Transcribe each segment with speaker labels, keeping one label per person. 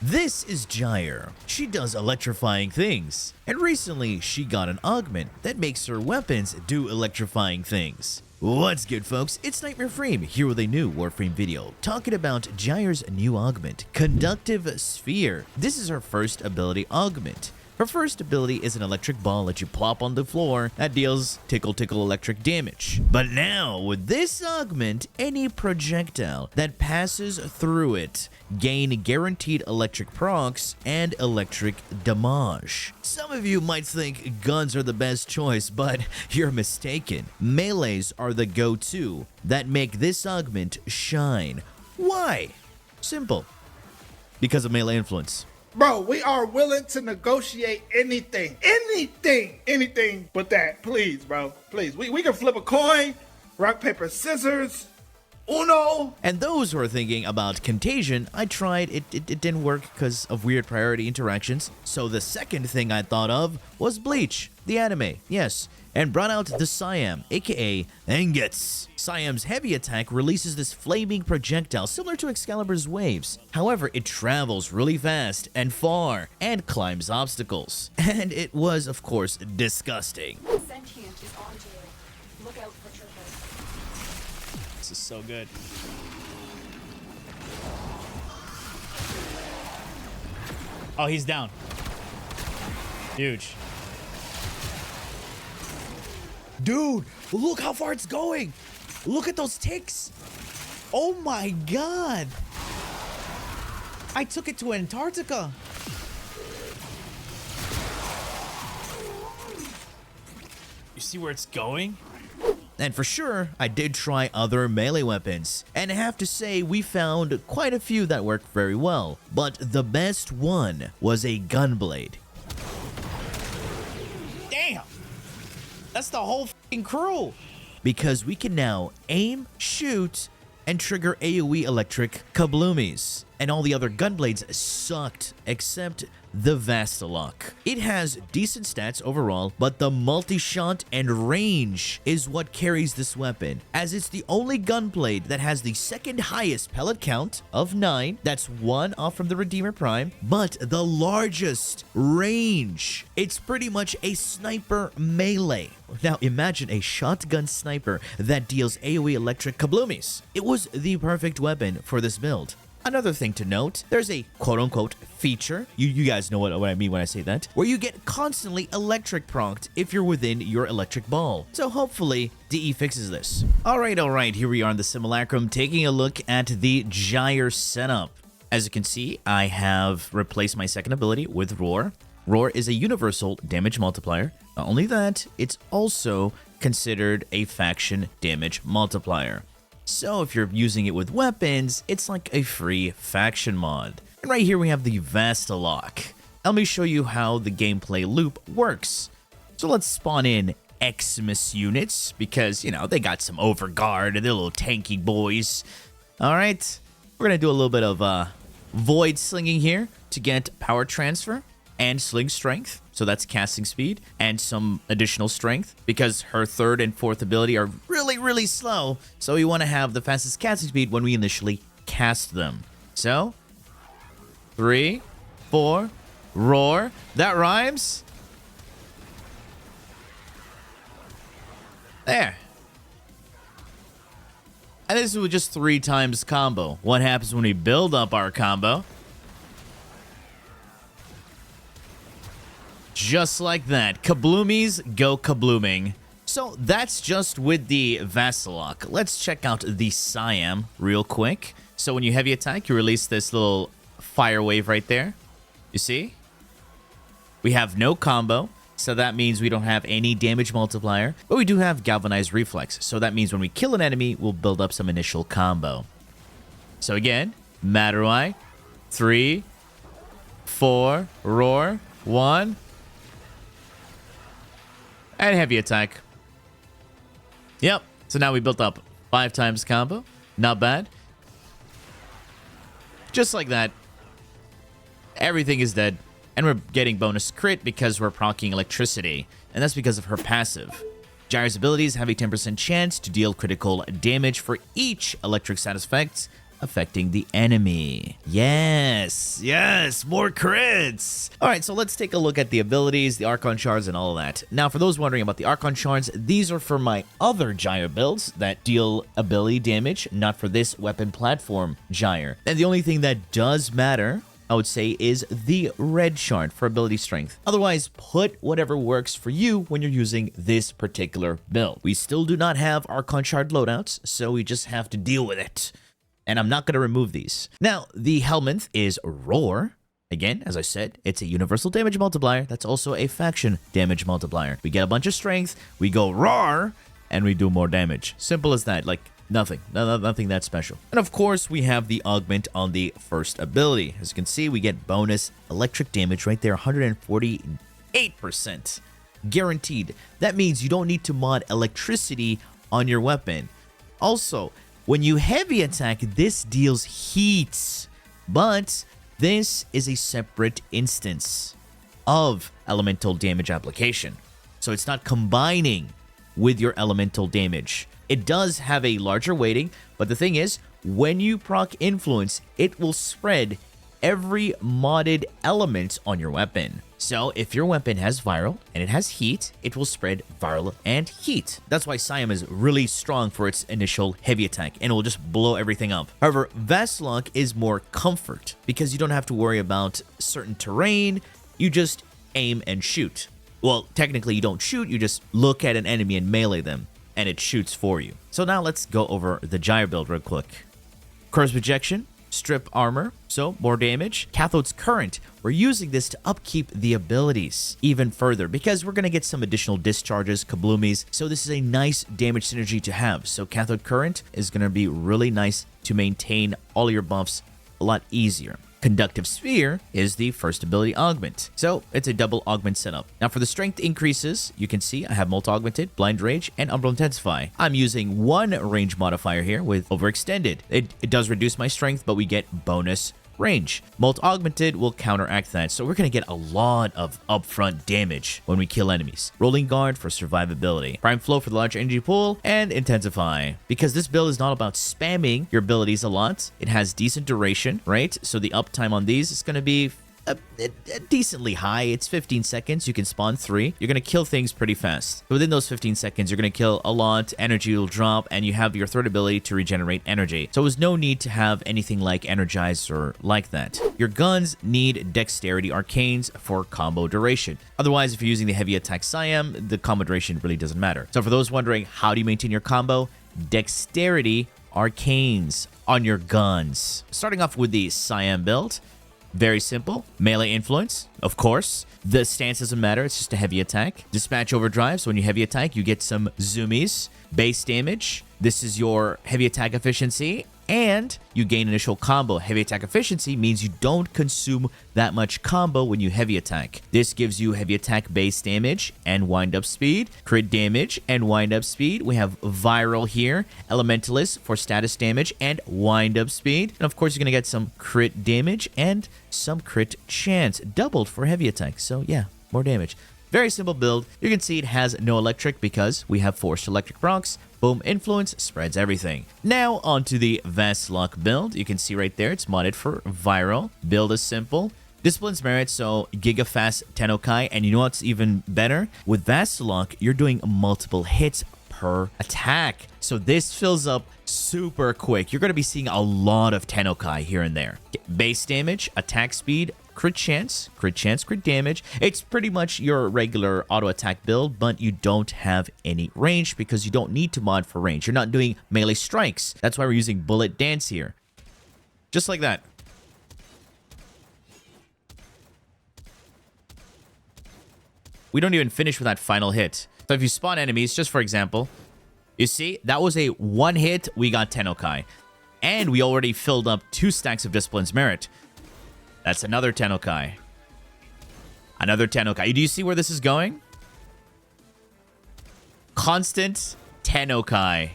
Speaker 1: This is Gyre. She does electrifying things, and recently she got an augment that makes her weapons do electrifying things. What's good, folks? It's Warframe here with a new Warframe video talking about Gyre's new augment, Conductive Sphere. This is her first ability augment. Her first ability is an electric ball that you plop on the floor that deals tickle electric damage. But now, with this augment, any projectile that passes through it gain guaranteed electric procs and electric damage. Some of you might think guns are the best choice, but you're mistaken. Melees are the go-to that make this augment shine. Why? Simple. Because of melee influence.
Speaker 2: Bro, we are willing to negotiate anything but that. Please, bro. Please. We can flip a coin, rock, paper, scissors, Uno.
Speaker 1: And those who are thinking about Contagion, I tried. It didn't work because of weird priority interactions. So the second thing I thought of was Bleach, the anime. Yes. And brought out the SYAM, aka Engets. SYAM's heavy attack releases this flaming projectile similar to Excalibur's waves. However, it travels really fast and far and climbs obstacles. And it was, of course, disgusting.
Speaker 3: Sentient is on Gyre. Look out for triggers.
Speaker 1: This is so good. Oh, he's down. Huge. Dude, look how far it's going. Look at those ticks. Oh my god. I took it to Antarctica. You see where it's going? And for sure, I did try other melee weapons, and I have to say we found quite a few that worked very well. But the best one was a gunblade. Damn! That's the whole f***ing crew! Because we can now aim, shoot, and trigger AoE electric kabloomies. And all the other gunblades sucked, except the VASTILOK. It has decent stats overall, but the multi-shot and range is what carries this weapon, as it's the only gunblade that has the second highest pellet count of 9, that's 1 off from the Redeemer Prime, but the largest range. It's pretty much a sniper melee. Now imagine a shotgun sniper that deals AoE electric kabloomies. It was the perfect weapon for this build. Another thing to note, there's a quote-unquote feature, you guys know what I mean when I say that, where you get constantly electric procced if you're within your electric ball. So hopefully, DE fixes this. Alright, here we are in the simulacrum taking a look at the Gyre setup. As you can see, I have replaced my second ability with Roar. Roar is a universal damage multiplier. Not only that, it's also considered a faction damage multiplier. So if you're using it with weapons, it's like a free faction mod. And right here we have the VASTILOK. Let me show you how the gameplay loop works. So let's spawn in Xmas units, because, you know, they got some overguard and they're little tanky boys. Alright, we're gonna do a little bit of void slinging here to get power transfer and sling strength. So that's casting speed and some additional strength, because her third and fourth ability are really slow. So we want to have the fastest casting speed when we initially cast them. So 3, 4, roar. That rhymes. There. And this was just 3 times combo. What happens when we build up our combo? Just like that. Kabloomies go kablooming. So that's just with the VASTILOK. Let's check out the SYAM real quick. So when you heavy attack, you release this little fire wave right there. You see? We have no combo, so that means we don't have any damage multiplier. But we do have galvanized reflex, so that means when we kill an enemy, we'll build up some initial combo. So again, Madurai, 3, 4, roar, 1. And heavy attack. Yep. So now we built up 5 times combo. Not bad. Just like that. Everything is dead. And we're getting bonus crit because we're proccing electricity. And that's because of her passive. Gyre's abilities have a 10% chance to deal critical damage for each electric status effect affecting the enemy. Yes, yes, more crits. All right, so let's take a look at the abilities, the Archon Shards, and all of that. Now, for those wondering about the Archon Shards, these are for my other Gyre builds that deal ability damage, not for this weapon platform Gyre. And the only thing that does matter, I would say, is the red shard for ability strength. Otherwise, put whatever works for you when you're using this particular build. We still do not have Archon shard loadouts, so we just have to deal with it. And I'm not going to remove these. Now, the Helminth is Roar. Again, as I said, it's a universal damage multiplier. That's also a faction damage multiplier. We get a bunch of strength, we go Roar, and we do more damage. Simple as that. Like, nothing. Nothing that special. And of course, we have the Augment on the first ability. As you can see, we get bonus electric damage right there, 148%. Guaranteed. That means you don't need to mod electricity on your weapon. Also, when you heavy attack, this deals heat. But this is a separate instance of elemental damage application. So it's not combining with your elemental damage. It does have a larger weighting, but the thing is, when you proc influence, it will spread every modded element on your weapon. So if your weapon has viral and it has heat, it will spread viral and heat. That's why SYAM is really strong for its initial heavy attack, and it will just blow everything up. However, VASTILOK is more comfort because you don't have to worry about certain terrain. You just aim and shoot. Well, technically you don't shoot, you just look at an enemy and melee them, and it shoots for you. So now let's go over the Gyre build real quick. Curse Projection, Strip Armor, so more damage. Cathode's Current, we're using this to upkeep the abilities even further because we're going to get some additional discharges, kabloomies, so this is a nice damage synergy to have. So Cathode Current is going to be really nice to maintain all your buffs a lot easier. Conductive Sphere is the first ability augment. So it's a double augment setup. Now for the strength increases, you can see I have multi-augmented, blind rage, and umbral intensify. I'm using one range modifier here with overextended. It does reduce my strength, but we get bonus range. Multi-augmented will counteract that, so we're going to get a lot of upfront damage when we kill enemies. Rolling Guard for survivability. Prime Flow for the large energy pool, and Intensify. Because this build is not about spamming your abilities a lot, it has decent duration, right? So the uptime on these is going to be decently high. It's 15 seconds. You can spawn 3. You're going to kill things pretty fast. Within those 15 seconds, you're going to kill a lot. Energy will drop, and you have your third ability to regenerate energy. So there's no need to have anything like Energize or like that. Your guns need Dexterity Arcanes for combo duration. Otherwise, if you're using the heavy attack SYAM, the combo duration really doesn't matter. So for those wondering, how do you maintain your combo? Dexterity Arcanes on your guns. Starting off with the SYAM build. Very simple. Melee influence, of course. The stance doesn't matter. It's just a heavy attack. Dispatch Overdrive. So when you heavy attack, you get some zoomies. Base damage. This is your heavy attack efficiency. And you gain initial combo. Heavy attack efficiency means you don't consume that much combo when you heavy attack. This gives you heavy attack base damage and wind up speed, crit damage and wind up speed. We have viral here, Elementalist for status damage and wind up speed. And of course, you're going to get some crit damage and some crit chance, doubled for heavy attack. So yeah, more damage. Very simple build. You can see it has no electric because we have forced electric procs. Boom, influence spreads everything. Now onto the VASTILOK build. You can see right there, it's modded for viral. Build is simple. Discipline's merit, so gigafast Tennokai. And you know what's even better? With VASTILOK, you're doing multiple hits per attack. So this fills up super quick. You're going to be seeing a lot of Tennokai here and there. Base damage, attack speed, crit chance, crit damage. It's pretty much your regular auto attack build, but you don't have any range because you don't need to mod for range. You're not doing melee strikes. That's why we're using bullet dance here. Just like that. We don't even finish with that final hit. So if you spawn enemies, just for example, you see, that was a one hit, we got Tennokai. And we already filled up 2 stacks of Discipline's Merit. That's another Tennokai. Another Tennokai. Do you see where this is going? Constant Tennokai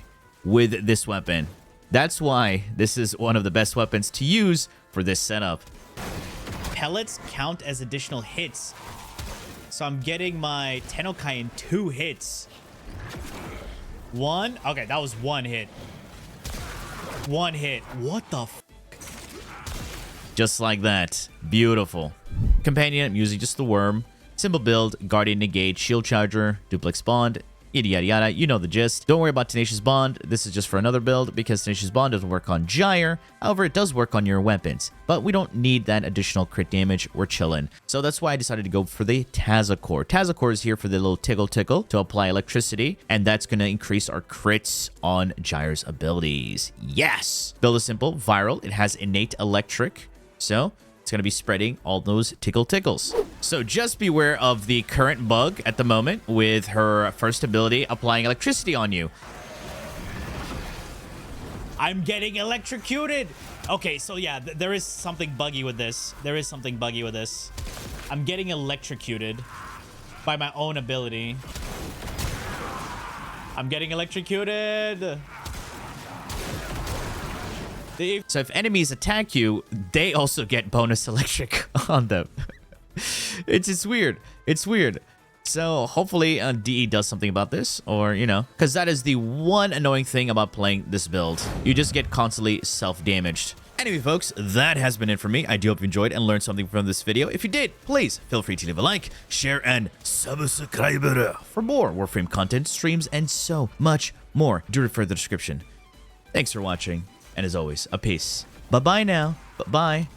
Speaker 1: with this weapon. That's why this is one of the best weapons to use for this setup. Pellets count as additional hits. So I'm getting my Tennokai in 2 hits. 1. Okay, that was 1 hit. One hit. What the f? Just like that. Beautiful. Companion, I'm using just the worm. Simple build, Guardian Negate, Shield Charger, Duplex Bond, yada yada yada. You know the gist. Don't worry about Tenacious Bond. This is just for another build because Tenacious Bond doesn't work on Gyre. However, it does work on your weapons. But we don't need that additional crit damage. We're chilling. So that's why I decided to go for the Tazakor. Tazakor is here for the little tickle to apply electricity. And that's going to increase our crits on Gyre's abilities. Yes! Build is simple, viral. It has innate electric. So it's going to be spreading all those tickles. So just beware of the current bug at the moment with her first ability applying electricity on you. I'm getting electrocuted. Okay, so yeah, there is something buggy with this. I'm getting electrocuted by my own ability. I'm getting electrocuted. So if enemies attack you, they also get bonus electric on them. It's weird. It's weird. So hopefully DE does something about this, or, you know, because that is the one annoying thing about playing this build. You just get constantly self-damaged. Anyway, folks, that has been it for me. I do hope you enjoyed and learned something from this video. If you did, please feel free to leave a like, share, and subscribe for more Warframe content, streams, and so much more. Do refer to the description. Thanks for watching. And as always, a peace. Bye-bye now. Bye-bye.